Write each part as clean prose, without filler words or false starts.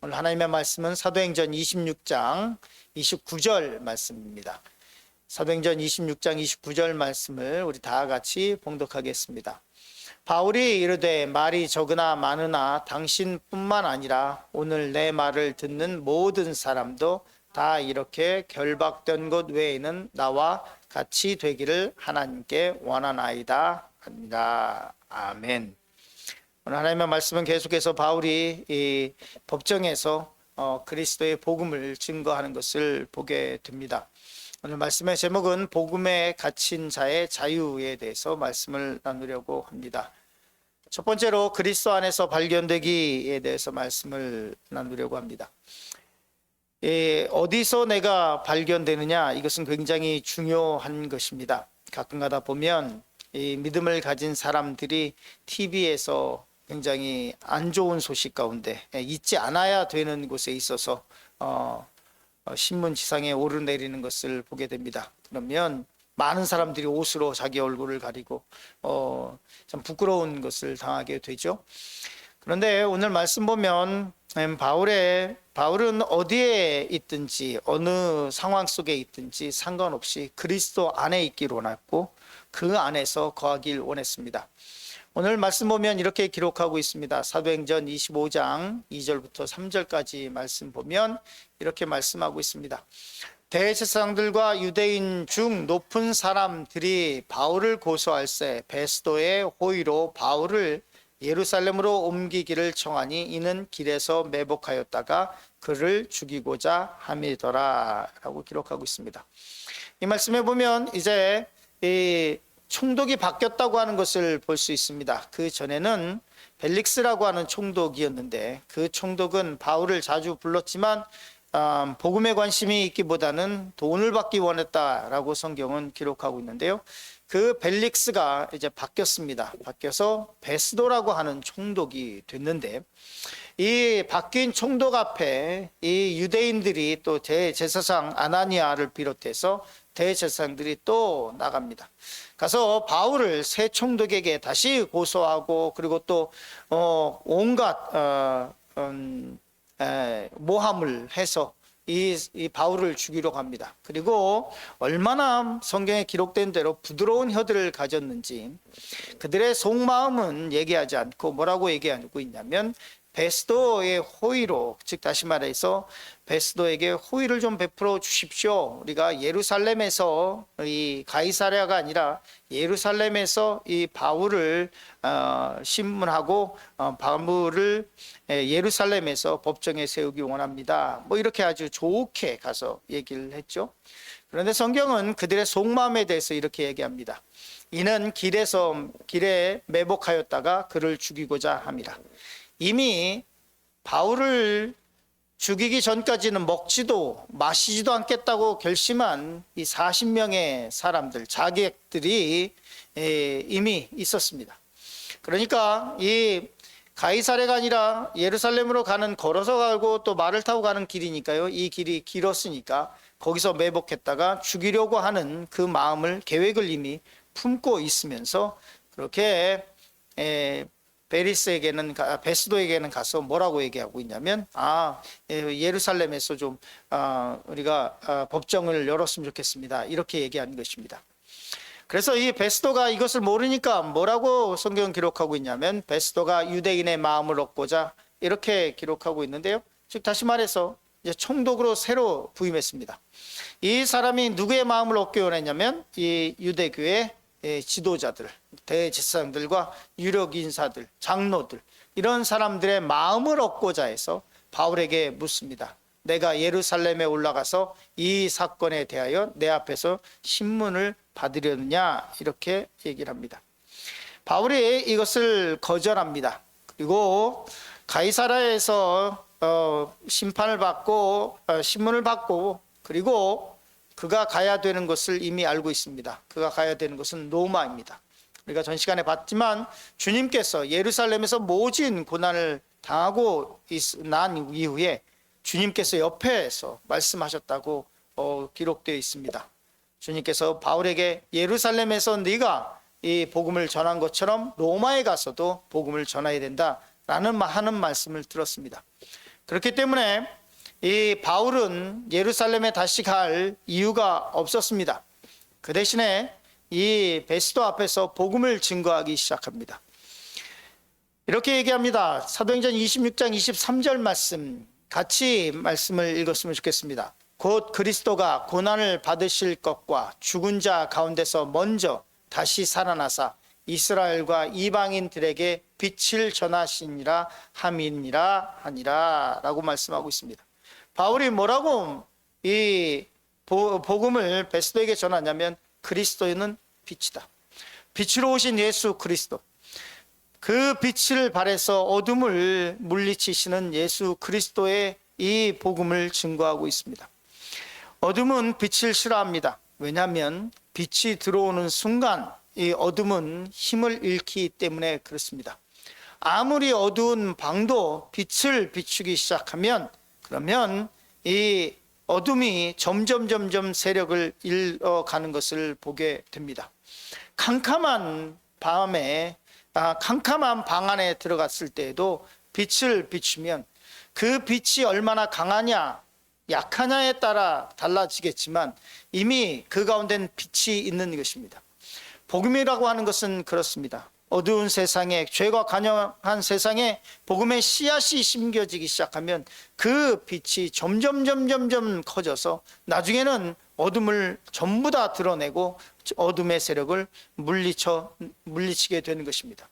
오늘 하나님의 말씀은 사도행전 26장 29절 말씀입니다. 사도행전 26장 29절 말씀을 우리 다 같이 봉독하겠습니다. 바울이 이르되 말이 적으나 많으나 당신뿐만 아니라 오늘 내 말을 듣는 모든 사람도 다 이렇게 결박된 것 외에는 나와 같이 되기를 하나님께 원하나이다 하니라. 아멘. 오늘 하나님의 말씀은 계속해서 바울이 이 법정에서 그리스도의 복음을 증거하는 것을 보게 됩니다. 오늘 말씀의 제목은 복음에 갇힌 자의 자유에 대해서 말씀을 나누려고 합니다. 첫 번째로 그리스도 안에서 발견되기에 대해서 말씀을 나누려고 합니다. 어디서 내가 발견되느냐, 이것은 굉장히 중요한 것입니다. 가끔가다 보면 이 믿음을 가진 사람들이 TV에서 굉장히 안 좋은 소식 가운데 잊지 않아야 되는 곳에 있어서 신문 지상에 오르내리는 것을 보게 됩니다. 그러면 많은 사람들이 옷으로 자기 얼굴을 가리고 참 부끄러운 것을 당하게 되죠. 그런데 오늘 말씀 보면 바울은 어디에 있든지 어느 상황 속에 있든지 상관없이 그리스도 안에 있기를 원했고 그 안에서 거하길 원했습니다. 오늘 말씀 보면 이렇게 기록하고 있습니다. 사도행전 25장 2절부터 3절까지 말씀 보면 이렇게 말씀하고 있습니다. 대제사장들과 유대인 중 높은 사람들이 바울을 고소할세 베스도의 호의로 바울을 예루살렘으로 옮기기를 청하니 이는 길에서 매복하였다가 그를 죽이고자 함이더라 라고 기록하고 있습니다. 이 말씀에 보면 이제 이 총독이 바뀌었다고 하는 것을 볼 수 있습니다. 그 전에는 벨릭스라고 하는 총독이었는데 그 총독은 바울을 자주 불렀지만 복음에 관심이 있기보다는 돈을 받기 원했다라고 성경은 기록하고 있는데요. 그 벨릭스가 이제 바뀌었습니다. 바뀌어서 베스도라고 하는 총독이 됐는데 이 바뀐 총독 앞에 이 유대인들이 또 대제사장 아나니아를 비롯해서 대제사장들이 또 나갑니다. 가서 바울을 새 총독에게 다시 고소하고 그리고 또 온갖 모함을 해서 이 바울을 죽이려고 합니다. 그리고 얼마나 성경에 기록된 대로 부드러운 혀들을 가졌는지 그들의 속마음은 얘기하지 않고 뭐라고 얘기하고 있냐면 베스도의 호의로, 즉 다시 말해서 베스도에게 호의를 좀 베풀어 주십시오. 우리가 예루살렘에서 이 가이사랴가 아니라 예루살렘에서 이 바울을 신문하고 바울을 예루살렘에서 법정에 세우기 원합니다. 뭐 이렇게 아주 좋게 가서 얘기를 했죠. 그런데 성경은 그들의 속마음에 대해서 이렇게 얘기합니다. 이는 길에 매복하였다가 그를 죽이고자 함이라. 이미 바울을 죽이기 전까지는 먹지도 마시지도 않겠다고 결심한 이 40명의 사람들, 자객들이 이미 있었습니다. 그러니까 이 가이사랴가 아니라 예루살렘으로 가는 걸어서 가고 또 말을 타고 가는 길이니까요. 이 길이 길었으니까 거기서 매복했다가 죽이려고 하는 그 마음을, 계획을 이미 품고 있으면서 그렇게 베스도에게는 가서 뭐라고 얘기하고 있냐면 예루살렘에서 좀 우리가 법정을 열었으면 좋겠습니다. 이렇게 얘기하는 것입니다. 그래서 이 베스도가 이것을 모르니까 뭐라고 성경은 기록하고 있냐면 베스도가 유대인의 마음을 얻고자 이렇게 기록하고 있는데요. 즉 다시 말해서 이제 총독으로 새로 부임했습니다. 이 사람이 누구의 마음을 얻기 원했냐면 이 유대교의 지도자들, 대제사장들과 유력 인사들, 장로들 이런 사람들의 마음을 얻고자 해서 바울에게 묻습니다. 내가 예루살렘에 올라가서 이 사건에 대하여 내 앞에서 신문을 받으려느냐 이렇게 얘기를 합니다. 바울이 이것을 거절합니다. 그리고 가이사랴에서 심판을 받고 신문을 받고 그리고 그가 가야 되는 것을 이미 알고 있습니다. 그가 가야 되는 것은 로마입니다. 우리가 전 시간에 봤지만 주님께서 예루살렘에서 모진 고난을 당하고 난 이후에 주님께서 옆에서 말씀하셨다고 기록되어 있습니다. 주님께서 바울에게 예루살렘에서 네가 이 복음을 전한 것처럼 로마에 가서도 복음을 전해야 된다라는 하는 말씀을 들었습니다. 그렇기 때문에 이 바울은 예루살렘에 다시 갈 이유가 없었습니다. 그 대신에 이 베스도 앞에서 복음을 증거하기 시작합니다. 이렇게 얘기합니다. 사도행전 26장 23절 말씀, 같이 말씀을 읽었으면 좋겠습니다. 곧 그리스도가 고난을 받으실 것과 죽은 자 가운데서 먼저 다시 살아나사 이스라엘과 이방인들에게 빛을 전하시니라 함이니라 하니라 라고 말씀하고 있습니다. 바울이 뭐라고 이 복음을 베스도에게 전하냐면 그리스도는 빛이다. 빛으로 오신 예수 그리스도, 그 빛을 발해서 어둠을 물리치시는 예수 그리스도의 이 복음을 증거하고 있습니다. 어둠은 빛을 싫어합니다. 왜냐하면 빛이 들어오는 순간 이 어둠은 힘을 잃기 때문에 그렇습니다. 아무리 어두운 방도 빛을 비추기 시작하면 그러면 이 어둠이 점점 세력을 잃어가는 것을 보게 됩니다. 캄캄한 밤에 캄캄한 방 안에 들어갔을 때에도 빛을 비추면 그 빛이 얼마나 강하냐 약하냐에 따라 달라지겠지만 이미 그 가운데는 빛이 있는 것입니다. 복음이라고 하는 것은 그렇습니다. 어두운 세상에, 죄가 관영한 세상에 복음의 씨앗이 심겨지기 시작하면 그 빛이 점점 커져서 나중에는 어둠을 전부 다 드러내고 어둠의 세력을 물리치게 되는 것입니다.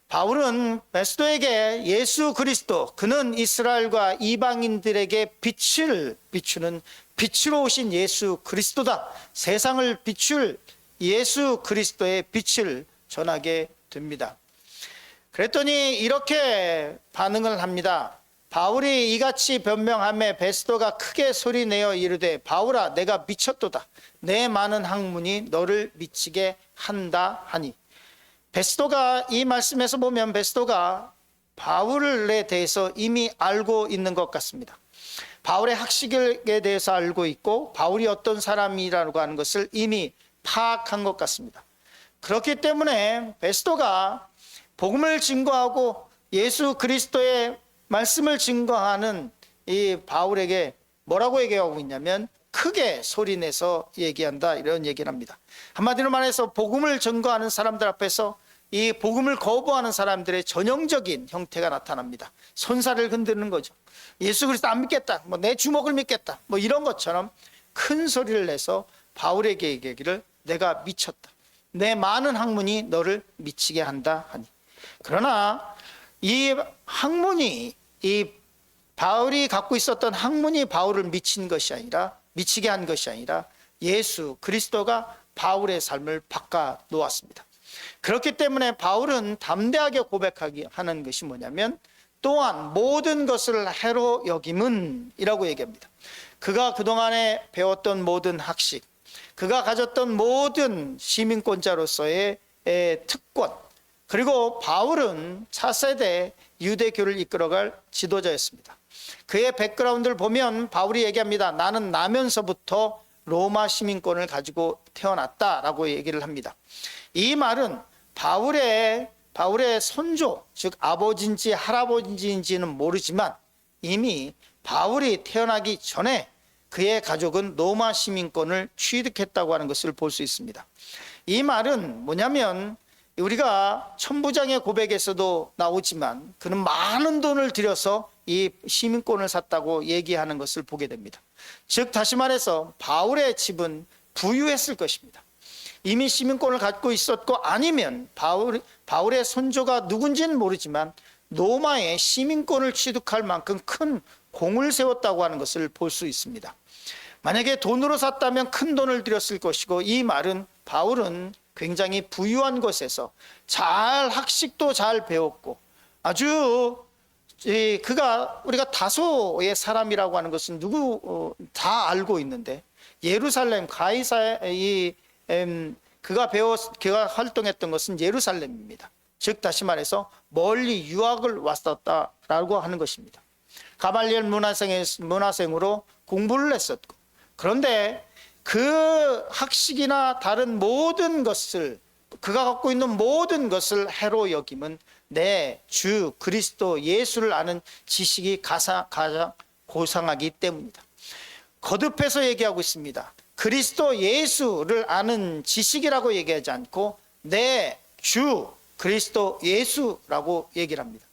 바울은 베스도에게 예수 그리스도, 그는 이스라엘과 이방인들에게 빛을 비추는 빛으로 오신 예수 그리스도다. 세상을 비출 예수 그리스도의 빛을 전하게 됩니다. 그랬더니 이렇게 반응을 합니다. 바울이 이같이 변명하며 베스도가 크게 소리내어 이르되 바울아 내가 미쳤도다. 내 많은 학문이 너를 미치게 한다 하니. 베스도가 이 말씀에서 보면 베스도가 바울에 대해서 이미 알고 있는 것 같습니다. 바울의 학식에 대해서 알고 있고 바울이 어떤 사람이라고 하는 것을 이미 파악한 것 같습니다. 그렇기 때문에 베스도가 복음을 증거하고 예수 그리스도의 말씀을 증거하는 이 바울에게 뭐라고 얘기하고 있냐면 크게 소리내서 얘기한다, 이런 얘기를 합니다. 한마디로 말해서 복음을 증거하는 사람들 앞에서 이 복음을 거부하는 사람들의 전형적인 형태가 나타납니다. 손살을 흔드는 거죠. 예수 그리스도 안 믿겠다, 내 주먹을 믿겠다, 이런 것처럼 큰 소리를 내서 바울에게 얘기하기를 내가 미쳤다. 내 많은 학문이 너를 미치게 한다 하니. 그러나 이 학문이, 이 바울이 갖고 있었던 학문이 바울을 미치게 한 것이 아니라 예수 그리스도가 바울의 삶을 바꿔 놓았습니다. 그렇기 때문에 바울은 담대하게 고백하는 것이 뭐냐면 또한 모든 것을 해로 여김은 이라고 얘기합니다. 그가 그동안에 배웠던 모든 학식, 그가 가졌던 모든 시민권자로서의 특권, 그리고 바울은 차세대 유대교를 이끌어갈 지도자였습니다. 그의 백그라운드를 보면 바울이 얘기합니다. 나는 나면서부터 로마 시민권을 가지고 태어났다라고 얘기를 합니다. 이 말은 바울의 손조, 즉 아버지인지 할아버지인지는 모르지만 이미 바울이 태어나기 전에 그의 가족은 로마 시민권을 취득했다고 하는 것을 볼 수 있습니다. 이 말은 뭐냐면 우리가 천부장의 고백에서도 나오지만 그는 많은 돈을 들여서 이 시민권을 샀다고 얘기하는 것을 보게 됩니다. 즉 다시 말해서 바울의 집은 부유했을 것입니다. 이미 시민권을 갖고 있었고 아니면 바울의 손조가 누군지는 모르지만 로마의 시민권을 취득할 만큼 큰 공을 세웠다고 하는 것을 볼 수 있습니다. 만약에 돈으로 샀다면 큰 돈을 들였을 것이고 이 말은 바울은 굉장히 부유한 곳에서 학식도 잘 배웠고 아주 우리가 다소의 사람이라고 하는 것은 다 알고 있는데 예루살렘 그가 활동했던 것은 예루살렘입니다. 즉 다시 말해서 멀리 유학을 왔었다라고 하는 것입니다. 가말리엘 문화생으로 공부를 했었고 그런데 그 학식이나 다른 모든 것을 그가 갖고 있는 모든 것을 해로 여김은 내 주 그리스도 예수를 아는 지식이 가장 고상하기 때문이다. 거듭해서 얘기하고 있습니다. 그리스도 예수를 아는 지식이라고 얘기하지 않고 내 주 그리스도 예수라고 얘기를 합니다.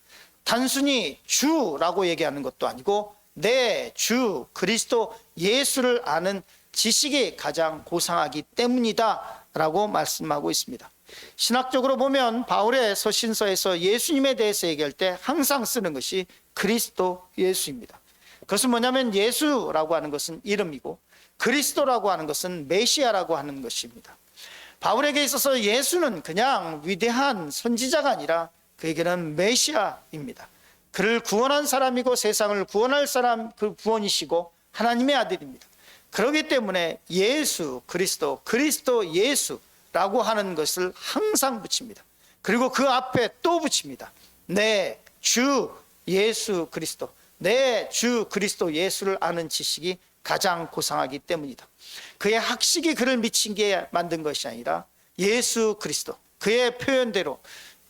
단순히 주라고 얘기하는 것도 아니고 내 주 그리스도 예수를 아는 지식이 가장 고상하기 때문이다 라고 말씀하고 있습니다. 신학적으로 보면 바울의 서신서에서 예수님에 대해서 얘기할 때 항상 쓰는 것이 그리스도 예수입니다. 그것은 뭐냐면 예수라고 하는 것은 이름이고 그리스도라고 하는 것은 메시아라고 하는 것입니다. 바울에게 있어서 예수는 그냥 위대한 선지자가 아니라 그에게는 메시아입니다. 그를 구원한 사람이고 세상을 구원할 사람, 그 구원이시고 하나님의 아들입니다. 그렇기 때문에 예수 그리스도, 그리스도 예수라고 하는 것을 항상 붙입니다. 그리고 그 앞에 또 붙입니다. 내 주 예수 그리스도, 내 주 그리스도 예수를 아는 지식이 가장 고상하기 때문이다. 그의 학식이 그를 미친 게 만든 것이 아니라 예수 그리스도, 그의 표현대로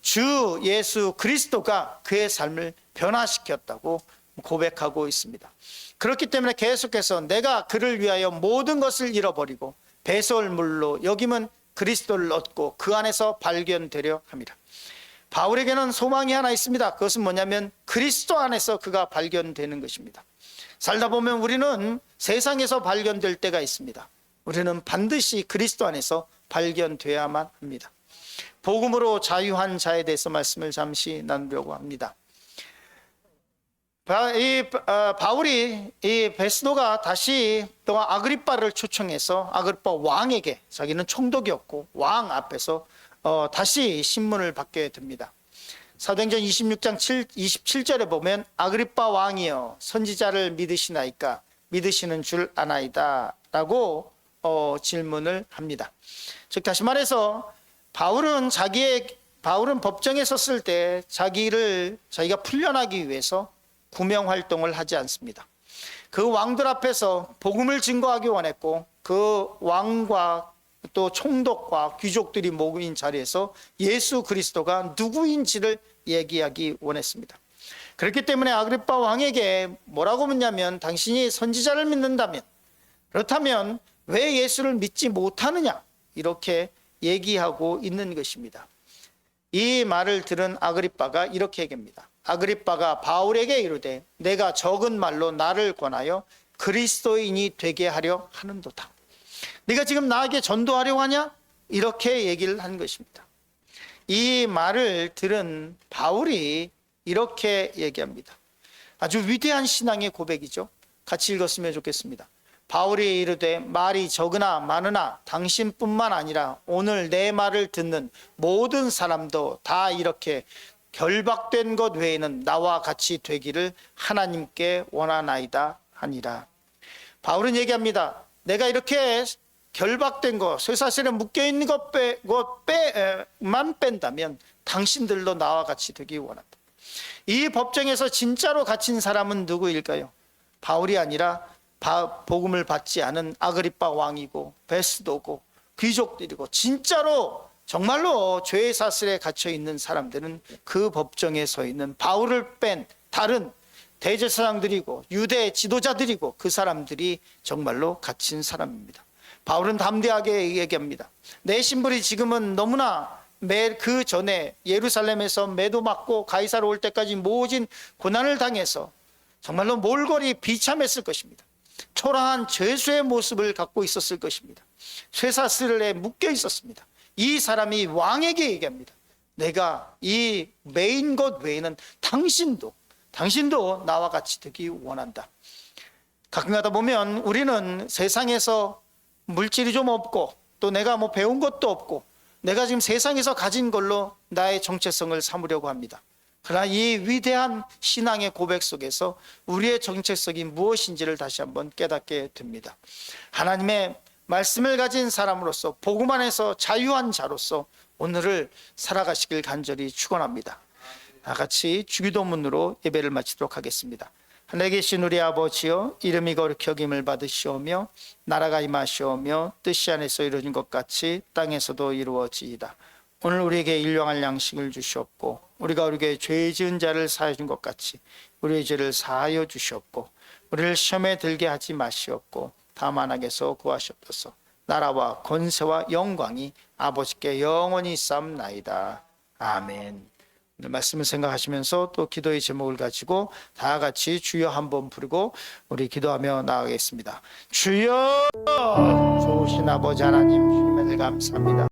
주 예수 그리스도가 그의 삶을 변화시켰다고 고백하고 있습니다. 그렇기 때문에 계속해서 내가 그를 위하여 모든 것을 잃어버리고 배설물로 여김은 그리스도를 얻고 그 안에서 발견되려 합니다. 바울에게는 소망이 하나 있습니다. 그것은 뭐냐면 그리스도 안에서 그가 발견되는 것입니다. 살다 보면 우리는 세상에서 발견될 때가 있습니다. 우리는 반드시 그리스도 안에서 발견되어야만 합니다. 복음으로 자유한 자에 대해서 말씀을 잠시 나누려고 합니다. 바울이 이 베스도가 다시 또 아그리빠를 초청해서 아그리빠 왕에게, 자기는 총독이었고 왕 앞에서 다시 신문을 받게 됩니다. 사도행전 26장 27절에 보면 아그리빠 왕이여 선지자를 믿으시나이까? 믿으시는 줄 아나이다 라고 질문을 합니다. 즉 다시 말해서 바울은 법정에 섰을 때 자기가 풀려나기 위해서 구명 활동을 하지 않습니다. 그 왕들 앞에서 복음을 증거하기 원했고 그 왕과 또 총독과 귀족들이 모인 자리에서 예수 그리스도가 누구인지를 얘기하기 원했습니다. 그렇기 때문에 아그리빠 왕에게 뭐라고 묻냐면 당신이 선지자를 믿는다면, 그렇다면 왜 예수를 믿지 못하느냐 이렇게 얘기하고 있는 것입니다. 이 말을 들은 아그리빠가 이렇게 얘기합니다. 아그리빠가 바울에게 이르되 내가 적은 말로 나를 권하여 그리스도인이 되게 하려 하는도다. 네가 지금 나에게 전도하려고 하냐? 이렇게 얘기를 한 것입니다. 이 말을 들은 바울이 이렇게 얘기합니다. 아주 위대한 신앙의 고백이죠. 같이 읽었으면 좋겠습니다. 바울이 이르되 말이 적으나 많으나 당신뿐만 아니라 오늘 내 말을 듣는 모든 사람도 다 이렇게 결박된 것 외에는 나와 같이 되기를 하나님께 원하나이다 하니라. 바울은 얘기합니다. 내가 이렇게 결박된 것, 쇠사슬에 묶여있는 것만 뺀다면 당신들도 나와 같이 되기 원한다. 이 법정에서 진짜로 갇힌 사람은 누구일까요? 바울이 아니라 복음을 받지 않은 아그리빠 왕이고 베스도고 귀족들이고 진짜로 정말로 죄의 사슬에 갇혀 있는 사람들은 그 법정에 서 있는 바울을 뺀 다른 대제사장들이고 유대 지도자들이고 그 사람들이 정말로 갇힌 사람입니다. 바울은 담대하게 얘기합니다. 내 신분이 지금은 너무나 그 전에 예루살렘에서 매도 맞고 가이사로 올 때까지 모진 고난을 당해서 정말로 몰골이 비참했을 것입니다. 초라한 죄수의 모습을 갖고 있었을 것입니다. 쇠사슬에 묶여 있었습니다. 이 사람이 왕에게 얘기합니다. 내가 이 메인 것 외에는 당신도 나와 같이 되기 원한다. 가끔가다 보면 우리는 세상에서 물질이 좀 없고 또 내가 배운 것도 없고 내가 지금 세상에서 가진 걸로 나의 정체성을 삼으려고 합니다. 그러나 이 위대한 신앙의 고백 속에서 우리의 정체성이 무엇인지를 다시 한번 깨닫게 됩니다. 하나님의 말씀을 가진 사람으로서 복음 안에서 자유한 자로서 오늘을 살아가시길 간절히 축원합니다. 다 같이 주기도문으로 예배를 마치도록 하겠습니다. 하늘에 계신 우리 아버지여, 이름이 거룩히 여김을 받으시오며 나라가 임하시오며 뜻이 안에서 이루어진 것 같이 땅에서도 이루어지이다. 오늘 우리에게 일용할 양식을 주시옵고 우리가 우리에게 죄 지은 자를 사하여 준 것 같이 우리의 죄를 사하여 주시옵고 우리를 시험에 들게 하지 마시옵고 다만 악에서 구하시옵소서. 나라와 권세와 영광이 아버지께 영원히 있사옵나이다. 아멘. 오늘 말씀을 생각하시면서 또 기도의 제목을 가지고 다 같이 주여 한번 부르고 우리 기도하며 나아가겠습니다. 주여, 좋으신 아버지 하나님, 주님을 감사합니다.